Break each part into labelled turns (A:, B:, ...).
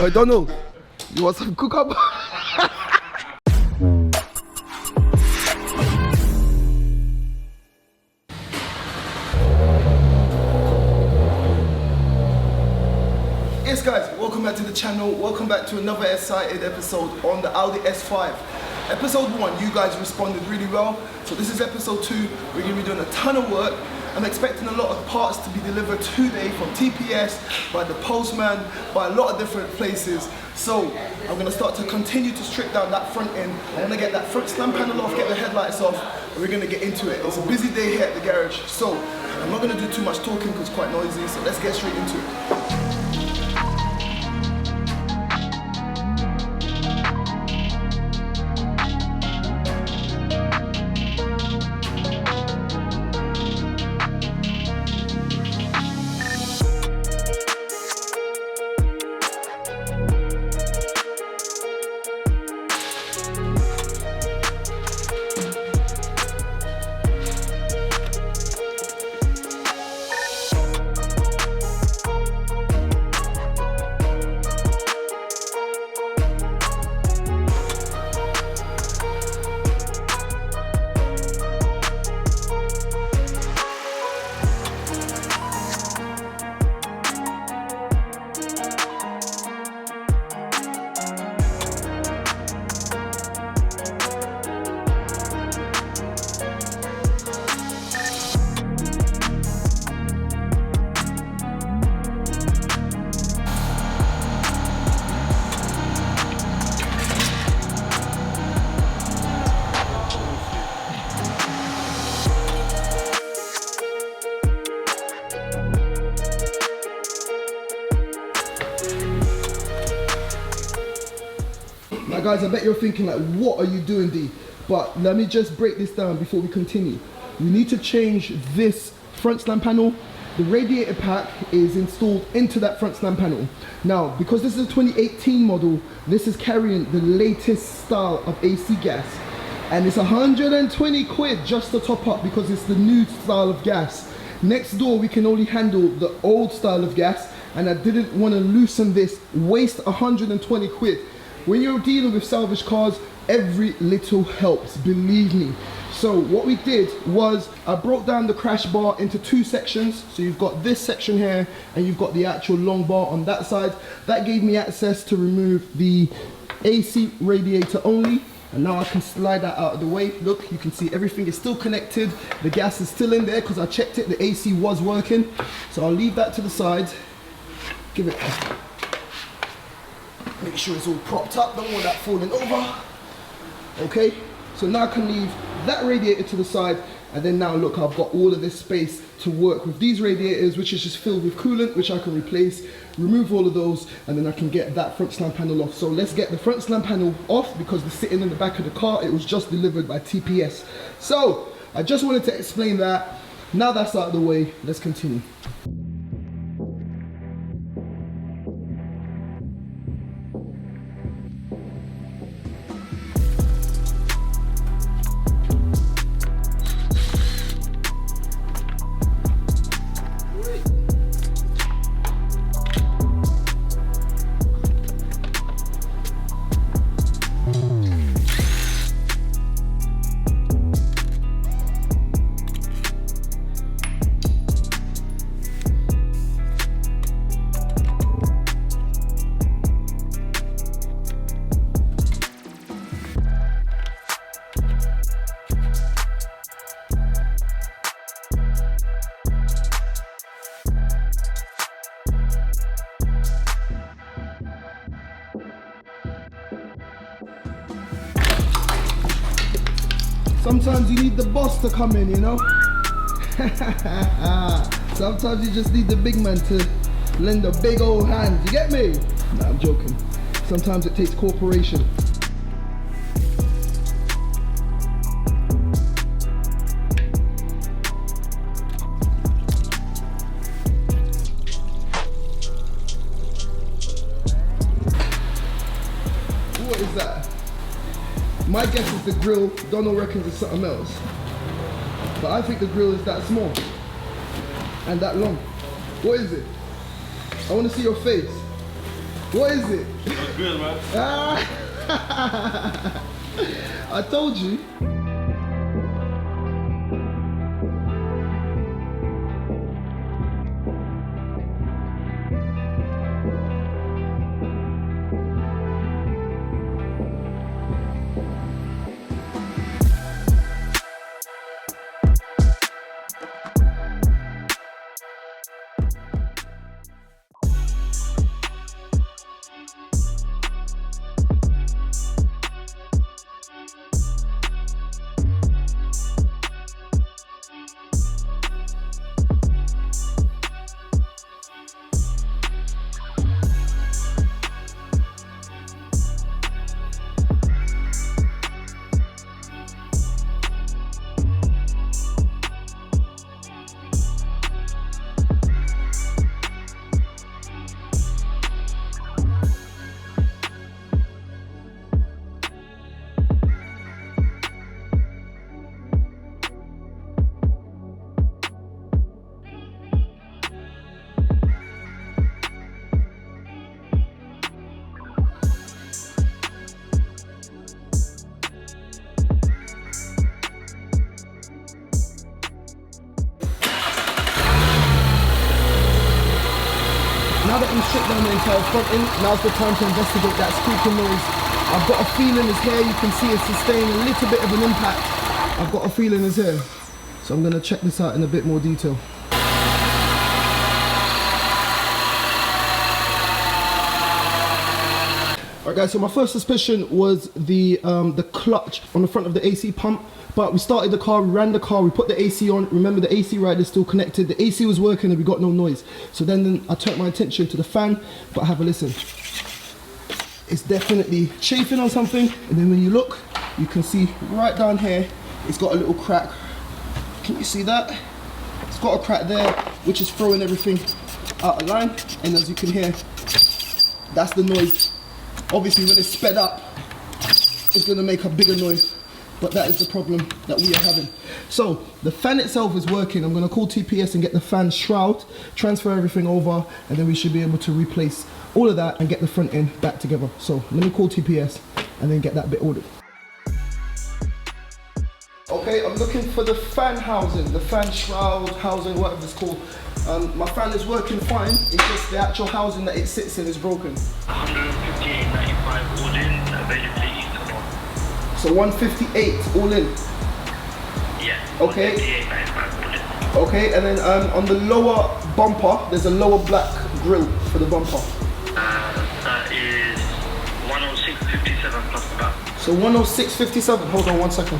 A: Hey Donald, you want some cucumber? Yes guys, welcome back to the channel. Welcome back to another excited episode on the Audi S5. Episode 1, you guys responded really well. So this is episode 2. We're going to be doing a ton of work. I'm expecting a lot of parts to be delivered today from TPS, by the postman, by a lot of different places. So I'm going to start to continue to strip down that front end. I want to get that front slam panel off, get the headlights off, and we're going to get into it. It's a busy day here at the garage. So I'm not going to do too much talking because it's quite noisy. So let's get straight into it. Now guys, I bet you're thinking like, what are you doing, D? But let me just break this down before we continue. We need to change this front slam panel. The radiator pack is installed into that front slam panel. Now, because this is a 2018 model, this is carrying the latest style of AC gas. And it's 120 quid just to top up because it's the new style of gas. Next door, we can only handle the old style of gas, and I didn't want to loosen this, waste 120 quid. When you're dealing with salvage cars, every little helps, believe me. So what we did was I broke down the crash bar into 2 sections. So you've got this section here and you've got the actual long bar on that side. That gave me access to remove the AC radiator only. And now I can slide that out of the way. Look, you can see everything is still connected. The gas is still in there because I checked it, the AC was working. So I'll leave that to the side. Give it make sure it's all propped up, don't want that falling over. Okay, so now I can leave that radiator to the side, and then now look, I've got all of this space to work with these radiators, which is just filled with coolant, which I can replace, remove all of those, and then I can get that front slam panel off. So let's get the front slam panel off because it's sitting in the back of the car. It was just delivered by TPS. So I just wanted to explain that. Now that's out of the way, let's continue. Sometimes you need the boss to come in, you know? Sometimes you just need the big man to lend a big old hand, you get me? Nah, I'm joking. Sometimes it takes cooperation. What is that? My guess is the grill. Donald reckons it's something else. But I think the grill is that small and that long. What is it? I want to see your face. What is it?
B: It's good, man.
A: I told you. Now that we've stripped down the entire front end, now's the time to investigate that squeaking noise. I've got a feeling it's here. You can see it's sustained a little bit of an impact. I've got a feeling it's here. So I'm going to check this out in a bit more detail. Alright guys, so my first suspicion was the clutch on the front of the AC pump. But we started the car, we ran the car, we put the AC on. Remember, the AC rider is still connected. The AC was working and we got no noise. So then I turned my attention to the fan, but have a listen. It's definitely chafing on something. And then when you look, you can see right down here, it's got a little crack. Can you see that? It's got a crack there, which is throwing everything out of line. And as you can hear, that's the noise. Obviously, when it's sped up, it's gonna make a bigger noise. But that is the problem that we are having. So the fan itself is working. I'm gonna call TPS and get the fan shroud, transfer everything over, and then we should be able to replace all of that and get the front end back together. So let me call TPS and then get that bit ordered. Okay, I'm looking for the fan housing, the fan shroud housing, whatever it's called. My fan is working fine, it's just the actual housing that it sits in is broken.
B: 158.95 all in, availability tomorrow.
A: So 158 all in?
B: Yeah,
A: okay.
B: 158.95 all in.
A: Okay, and then on the lower bumper, there's a lower black grille for the bumper.
B: That is 106.57 plus the VAT.
A: So 106.57, hold on 1 second.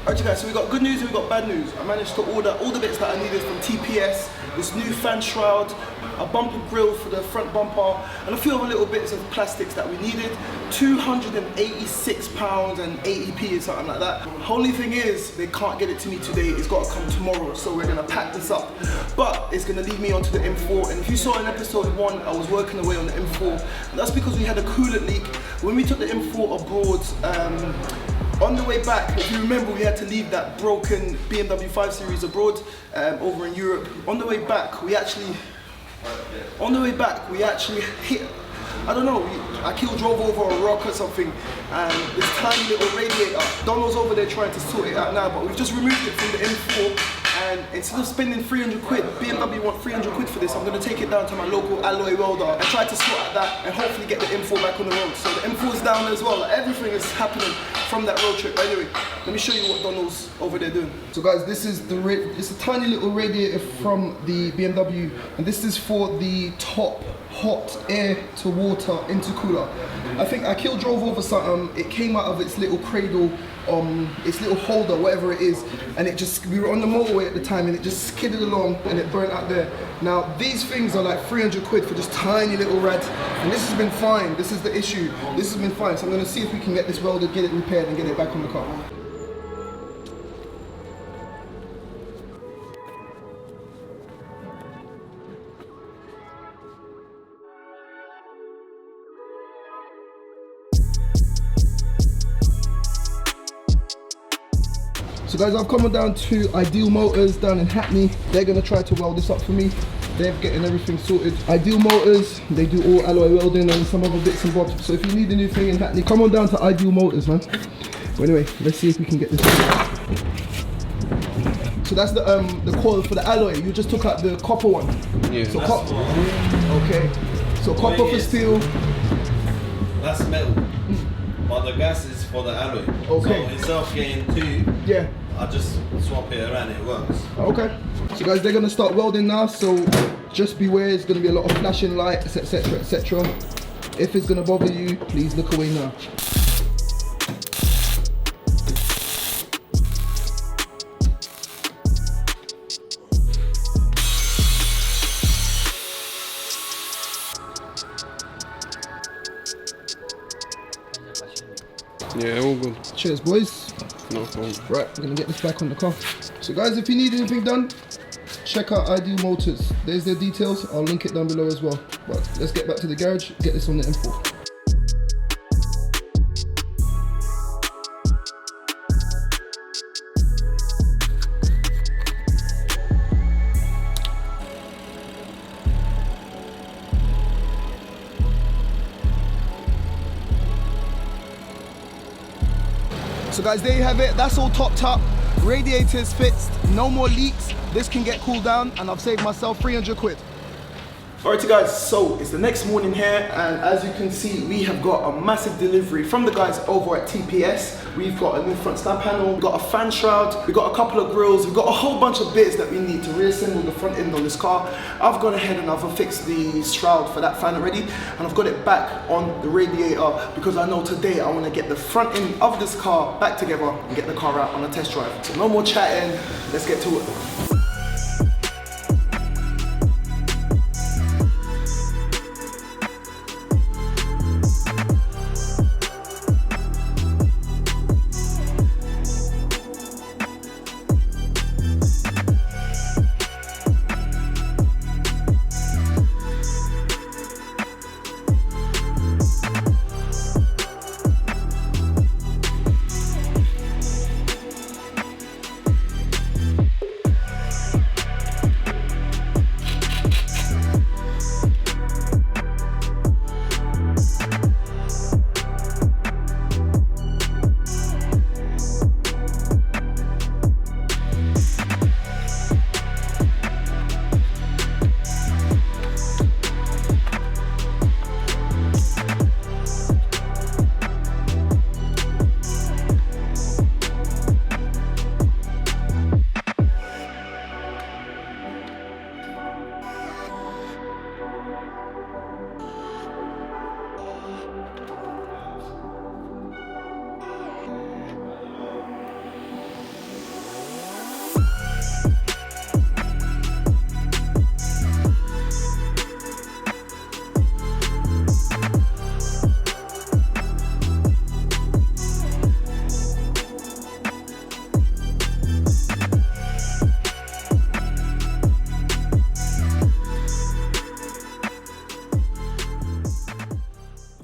A: Alright guys, so we got good news and we got bad news. I managed to order all the bits that I needed from TPS, this new fan shroud, a bumper grille for the front bumper, and a few other little bits of plastics that we needed. £286 and 80p or something like that. Only thing is, they can't get it to me today, it's got to come tomorrow, so we're gonna pack this up. But it's gonna lead me onto the M4, and if you saw in episode 1, I was working away on the M4, and that's because we had a coolant leak. When we took the M4 abroad, on the way back, if you remember, we had to leave that broken BMW 5 Series abroad, over in Europe. On the way back, we actually hit, I don't know, I drove over a rock or something, and this tiny little radiator, Donald's over there trying to sort it out now, but we've just removed it from the M4, and instead of spending 300 quid, BMW want 300 quid for this, I'm going to take it down to my local alloy welder and try to sort out that and hopefully get the M4 back on the road. So the M4 is down as well, like everything is happening from that road trip. But anyway, let me show you what Donald's over there doing. So guys, this is it's a tiny little radiator from the BMW, and this is for the top hot air to water intercooler. I think I drove over something, it came out of its little cradle, its little holder, whatever it is, and we were on the motorway at the time and it just skidded along and it burnt out there. Now these things are like 300 quid for this tiny little rad, and this has been fine, this is the issue, this has been fine, so I'm going to see if we can get this welded, get it repaired and get it back on the car. So guys, I've come down to Ideal Motors down in Hackney. They're gonna try to weld this up for me. They're getting everything sorted. Ideal Motors, they do all alloy welding and some other bits and bobs. So if you need anything in Hackney, come on down to Ideal Motors, man. But anyway, let's see if we can get this. So that's the coil for the alloy. You just took out the copper one.
C: Yeah.
A: So okay. So copper for steel.
C: That's metal. But the gas is for the alloy.
A: Okay.
C: So instead of getting two,
A: Yeah.
C: I just swap it around, it works.
A: Okay. So guys, they're gonna start welding now, so just beware, it's gonna be a lot of flashing lights, etc, etc. If it's gonna bother you, please look away now.
D: Yeah, all good.
A: Cheers, boys.
D: No problem.
A: Right, we're gonna get this back on the car. So guys, if you need anything done, check out Ideal Motors. There's their details, I'll link it down below as well. But let's get back to the garage, get this on the M4. So guys, there you have it. That's all topped up. Radiators fixed, no more leaks. This can get cooled down and I've saved myself 300 quid. Alrighty guys, so it's the next morning here and as you can see we have got a massive delivery from the guys over at TPS. We've got a new front stand panel, we've got a fan shroud, we've got a couple of grills, we've got a whole bunch of bits that we need to reassemble the front end on this car. I've gone ahead and I've fixed the shroud for that fan already and I've got it back on the radiator because I know today I want to get the front end of this car back together and get the car out on a test drive. So no more chatting, let's get to it.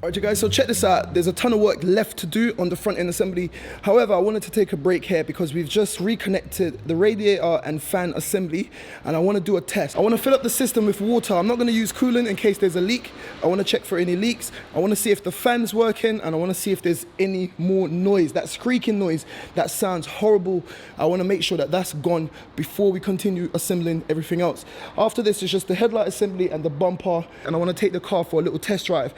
A: Alright you guys, so check this out. There's a ton of work left to do on the front end assembly. However, I wanted to take a break here because we've just reconnected the radiator and fan assembly and I want to do a test. I want to fill up the system with water. I'm not going to use coolant in case there's a leak. I want to check for any leaks. I want to see if the fan's working and I want to see if there's any more noise. That squeaking noise, that sounds horrible. I want to make sure that that's gone before we continue assembling everything else. After this is just the headlight assembly and the bumper and I want to take the car for a little test drive.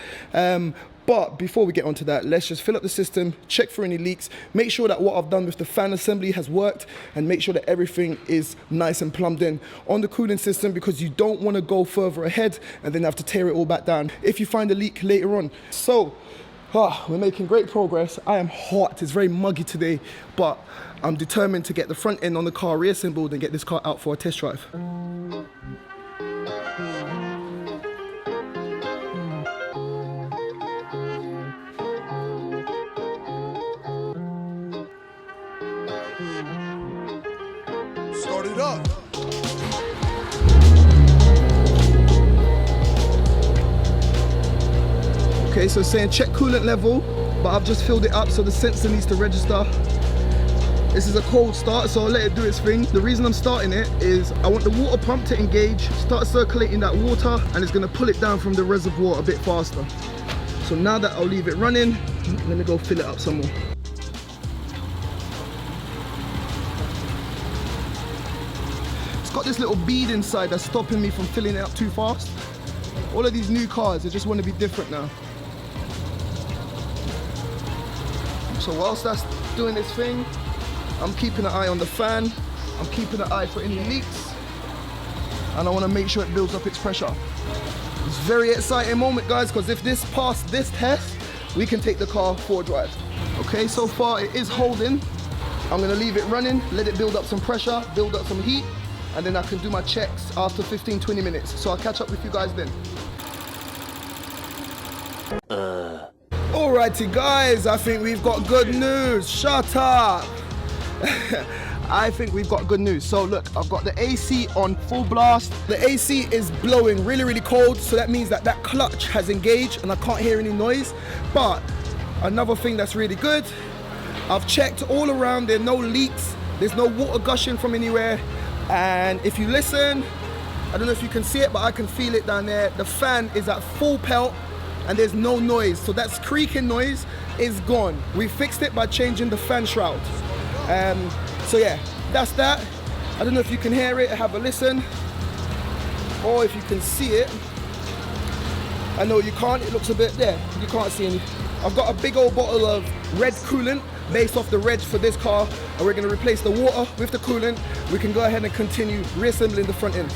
A: But before we get onto that, let's just fill up the system, check for any leaks, make sure that what I've done with the fan assembly has worked, and make sure that everything is nice and plumbed in on the cooling system because you don't want to go further ahead and then have to tear it all back down if you find a leak later on. So, we're making great progress. I am hot, it's very muggy today, but I'm determined to get the front end on the car reassembled and get this car out for a test drive. Start it up. Okay, so it's saying check coolant level, but I've just filled it up so the sensor needs to register. This is a cold start, so I'll let it do its thing. The reason I'm starting it is I want the water pump to engage, start circulating that water, and it's gonna pull it down from the reservoir a bit faster. So now that I'll leave it running, let me go fill it up some more. It's got this little bead inside that's stopping me from filling it up too fast. All of these new cars, they just want to be different now. So whilst that's doing this thing, I'm keeping an eye on the fan, I'm keeping an eye for any leaks, and I want to make sure it builds up its pressure. It's a very exciting moment, guys, because if this passed this test, we can take the car for a drive. Okay, so far it is holding. I'm going to leave it running, let it build up some pressure, build up some heat, and then I can do my checks after 15-20 minutes. So I'll catch up with you guys then. Alrighty guys, I think we've got good news. Shut up. I think we've got good news. So look, I've got the AC on full blast. The AC is blowing really, really cold. So that means that that clutch has engaged and I can't hear any noise. But another thing that's really good, I've checked all around, there are no leaks. There's no water gushing from anywhere. And if you listen, I don't know if you can see it, but I can feel it down there. The fan is at full pelt and there's no noise. So that creaking noise is gone. We fixed it by changing the fan shroud. So yeah, that's that. I don't know if you can hear it, have a listen, or if you can see it. I know you can't, it looks a bit there. You can't see any. I've got a big old bottle of red coolant based off the reg for this car, and we're gonna replace the water with the coolant. We can go ahead and continue reassembling the front end.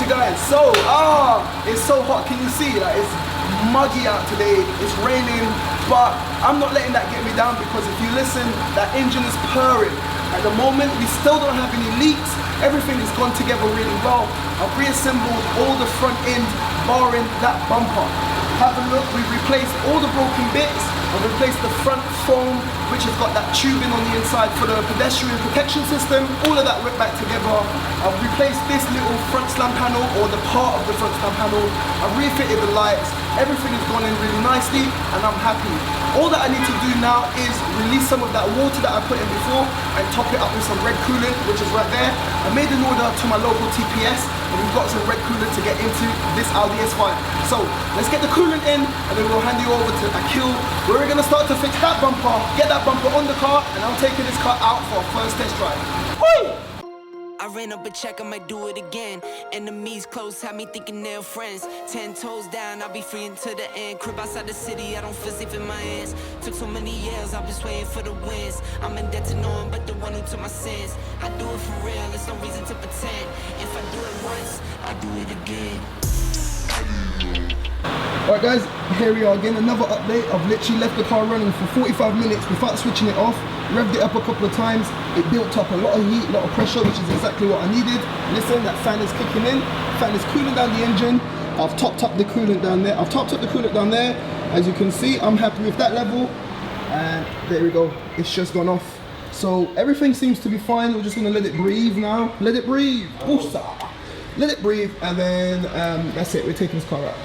A: Guys, so it's so hot. Can you see? Like, it's muggy out today, it's raining, but I'm not letting that get me down, because if you listen, that engine is purring. At the moment, we still don't have any leaks. Everything has gone together really well. I've reassembled all the front end, barring that bumper. Have a look, we've replaced all the broken bits. I've replaced the front foam, which has got that tubing on the inside for the pedestrian protection system. All of that went back together. I've replaced this little front slam panel, or the part of the front slam panel. I've refitted the lights. Everything has gone in really nicely, and I'm happy. All that I need to do now is release some of that water that I put in before and top it up with some red coolant, which is right there. I made an order to my local TPS, and we've got some red coolant to get into this Audi S5. So let's get the coolant in, and then we'll hand you over to Akil, where we're gonna start to fix that bumper, get that bumper on the car, and I'm taking this car out for a first test drive. Woo!
D: I I ran up a check, I might do it again. Enemies close, had me thinking they're friends. 10 toes down, I'll be free until the end. Crib outside the city, I don't feel safe in my hands. Took so many years, I'm just waiting for the wins. I'm in debt to no one but the one who took my sins. I do it for real, there's no reason to pretend. If I do it once, I'll do it again.
A: Alright guys, here we are again, another update. I've literally left the car running for 45 minutes without switching it off. Revved it up a couple of times. It built up a lot of heat, a lot of pressure, which is exactly what I needed. Listen, that fan is kicking in. Fan is cooling down the engine. I've topped up the coolant down there. As you can see, I'm happy with that level. And there we go, it's just gone off. So everything seems to be fine. We're just gonna let it breathe now. Let it breathe. Oosa. Let it breathe, and then that's it. We're taking this car out.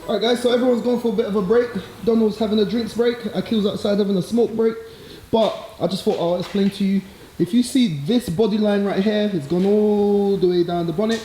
A: Alright guys, so everyone's going for a bit of a break. Donald's having a drinks break. Akil's outside having a smoke break. But I just thought I'll explain to you. If you see this body line right here, it's gone all the way down the bonnet.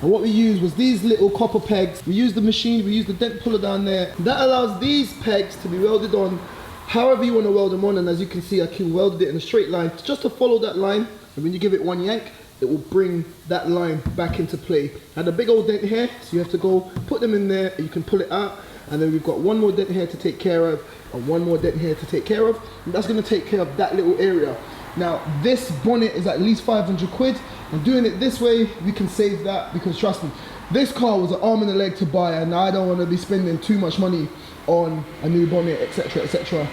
A: And what we used was these little copper pegs. We used the machine, we used the dent puller down there. That allows these pegs to be welded on however you want to weld them on. And as you can see, Akil welded it in a straight line just to follow that line. And when you give it one yank, it will bring that line back into play. Had a big old dent here, so you have to go put them in there, and you can pull it out. And then we've got one more dent here to take care of, and one more dent here to take care of. And that's gonna take care of that little area. Now, this bonnet is at least 500 quid. And doing it this way, we can save that, because trust me, this car was an arm and a leg to buy, and I don't wanna be spending too much money on a new bonnet, etc, etc.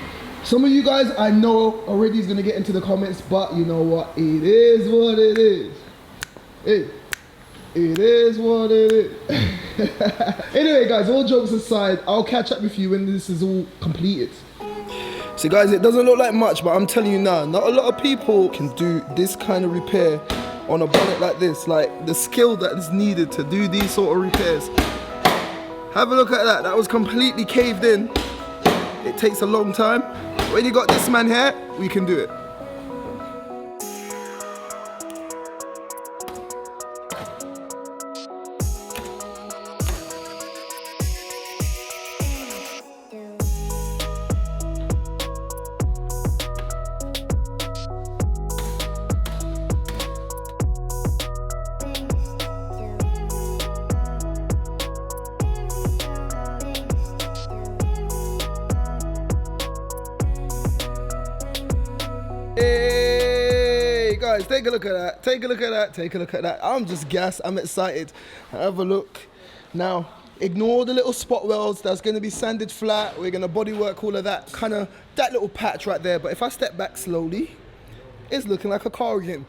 A: Some of you guys I know already is gonna get into the comments, but you know what? It is what it is. It is what it is. Anyway guys, all jokes aside, I'll catch up with you when this is all completed. So guys, it doesn't look like much, but I'm telling you now, not a lot of people can do this kind of repair on a bonnet like this. Like, the skill that is needed to do these sort of repairs. Have a look at that, that was completely caved in. It takes a long time. When you got this man here, we can do it. Hey guys, take a look at that, take a look at that, take a look at that. I'm just gassed, I'm excited. Have a look. Now, ignore the little spot welds, that's gonna be sanded flat. We're gonna body work all of that, that little patch right there. But if I step back slowly, it's looking like a car again.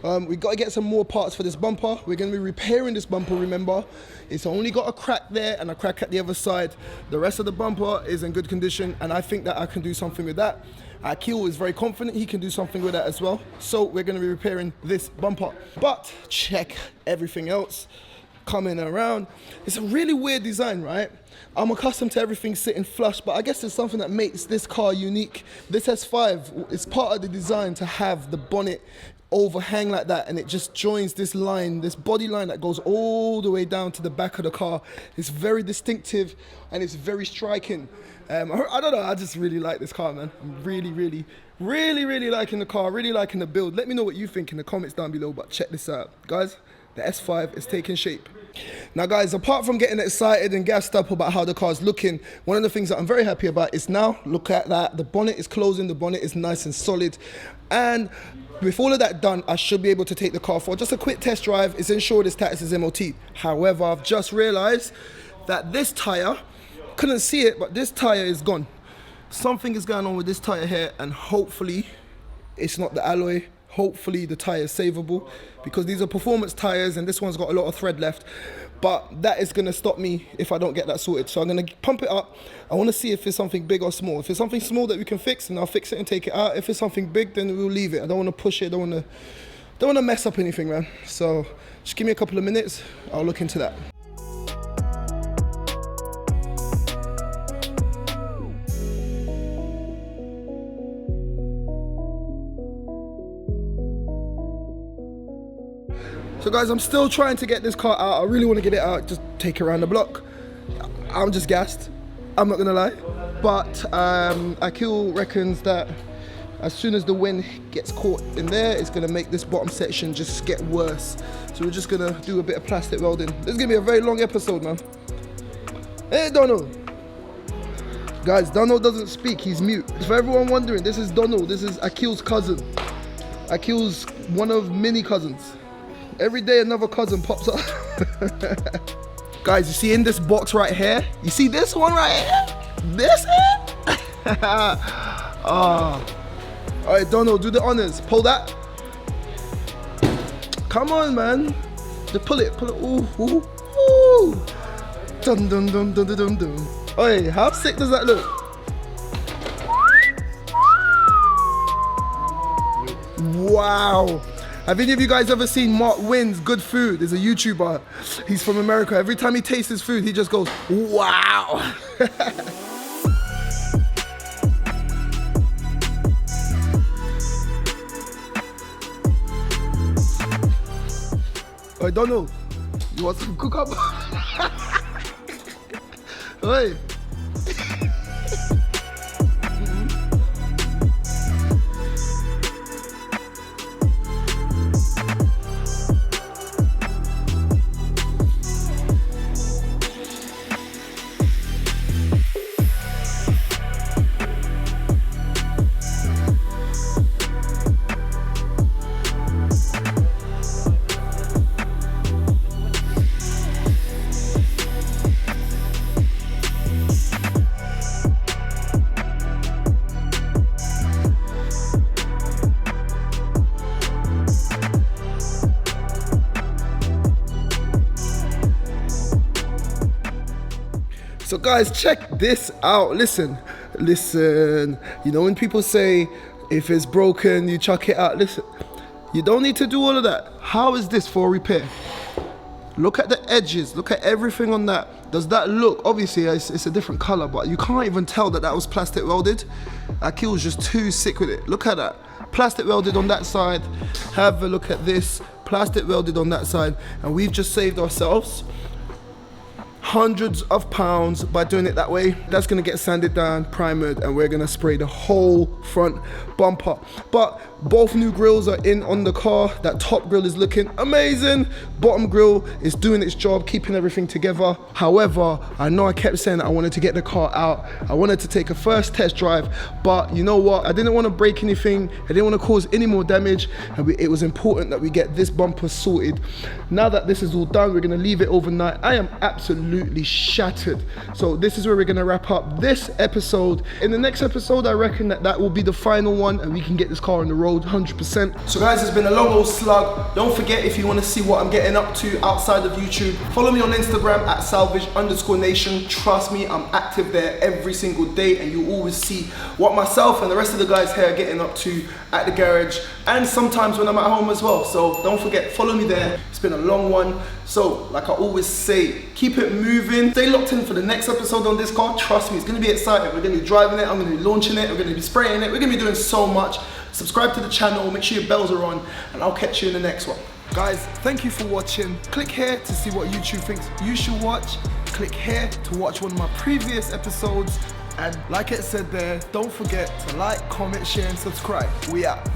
A: We've got to get some more parts for this bumper. We're going to be repairing this bumper, remember. It's only got a crack there and a crack at the other side. The rest of the bumper is in good condition, and I think that I can do something with that. Akil is very confident he can do something with that as well. So we're going to be repairing this bumper. But check everything else coming around. It's a really weird design, right? I'm accustomed to everything sitting flush, but I guess it's something that makes this car unique. This S5 is part of the design to have the bonnet overhang like that, and it just joins this line, this body line that goes all the way down to the back of the car. It's very distinctive and it's very striking. I don't know, I just really like this car, man. I'm really liking the car, really liking the build. Let me know what you think in the comments down below, but check this out. Guys, the S5 is taking shape. Now guys, apart from getting excited and gassed up about how the car's looking, one of the things that I'm very happy about is now, look at that, the bonnet is closing, the bonnet is nice and solid. And with all of that done, I should be able to take the car for just a quick test drive. It's insured, it's taxed, it's MOT. However, I've just realized that this tire, couldn't see it, but this tire is gone. Something is going on with this tire here, and hopefully it's not the alloy. Hopefully the tire is savable, because these are performance tires and this one's got a lot of thread left. But that is gonna stop me if I don't get that sorted. So I'm gonna pump it up. I wanna see if it's something big or small. If it's something small that we can fix, then I'll fix it and take it out. If it's something big, then we'll leave it. I don't wanna push it, don't wanna mess up anything, man. So just give me a couple of minutes, I'll look into that. So guys, I'm still trying to get this car out. I really want to get it out, just take it around the block. I'm just gassed, I'm not gonna lie. But Akil reckons that as soon as the wind gets caught in there, it's gonna make this bottom section just get worse. So we're just gonna do a bit of plastic welding. This is gonna be a very long episode, man. Hey, Donald. Guys, Donald doesn't speak, he's mute. For everyone wondering, this is Donald, this is Akil's cousin. Akil's one of many cousins. Every day another cousin pops up. Guys, you see in this box right here? You see this one right here? This here? Oh. All right, Donald, do the honors. Pull that. Come on, man. Just pull it. Ooh, ooh, ooh. Dun dun dun dun dun dun. Oi, how sick does that look? Wow. Have any of you guys ever seen Mark Wynn's Good Food? He's a YouTuber. He's from America. Every time he tastes his food, he just goes, wow. Hey, Donald, you want some cook up? Hey. So guys, check this out. Listen. You know when people say, if it's broken, you chuck it out. Listen, you don't need to do all of that. How is this for repair? Look at the edges. Look at everything on that. Does that look, obviously it's a different color, but you can't even tell that that was plastic welded. Akil was just too sick with it. Look at that. Plastic welded on that side. Have a look at this. Plastic welded on that side. And we've just saved ourselves hundreds of pounds by doing it that way. That's gonna get sanded down, primered, and we're gonna spray the whole front bumper. But both new grills are in on the car. That top grill is looking amazing. Bottom grill is doing its job, keeping everything together. However, I know I kept saying that I wanted to get the car out. I wanted to take a first test drive, but you know what? I didn't want to break anything. I didn't want to cause any more damage, and it was important that we get this bumper sorted. Now that this is all done, we're gonna leave it overnight. I am absolutely shattered. So this is where we're gonna wrap up this episode. In the next episode, I reckon that will be the final one, and we can get this car on the road 100%. So guys, it's been a long old slug. Don't forget, if you want to see what I'm getting up to outside of YouTube, follow me on Instagram at @salvage_nation. Trust me, I'm active there every single day, and you always see what myself and the rest of the guys here are getting up to at the garage, and sometimes when I'm at home as well. So don't forget, follow me there. It's been a long one. So like I always say, keep it moving. Stay locked in for the next episode on this car. Trust me, it's gonna be exciting. We're gonna be driving it, I'm gonna be launching it, we're gonna be spraying it, we're gonna be doing so much. Subscribe to the channel, make sure your bells are on, and I'll catch you in the next one. Guys, thank you for watching. Click here to see what YouTube thinks you should watch. Click here to watch one of my previous episodes. And like it said there, don't forget to like, comment, share, and subscribe. We out.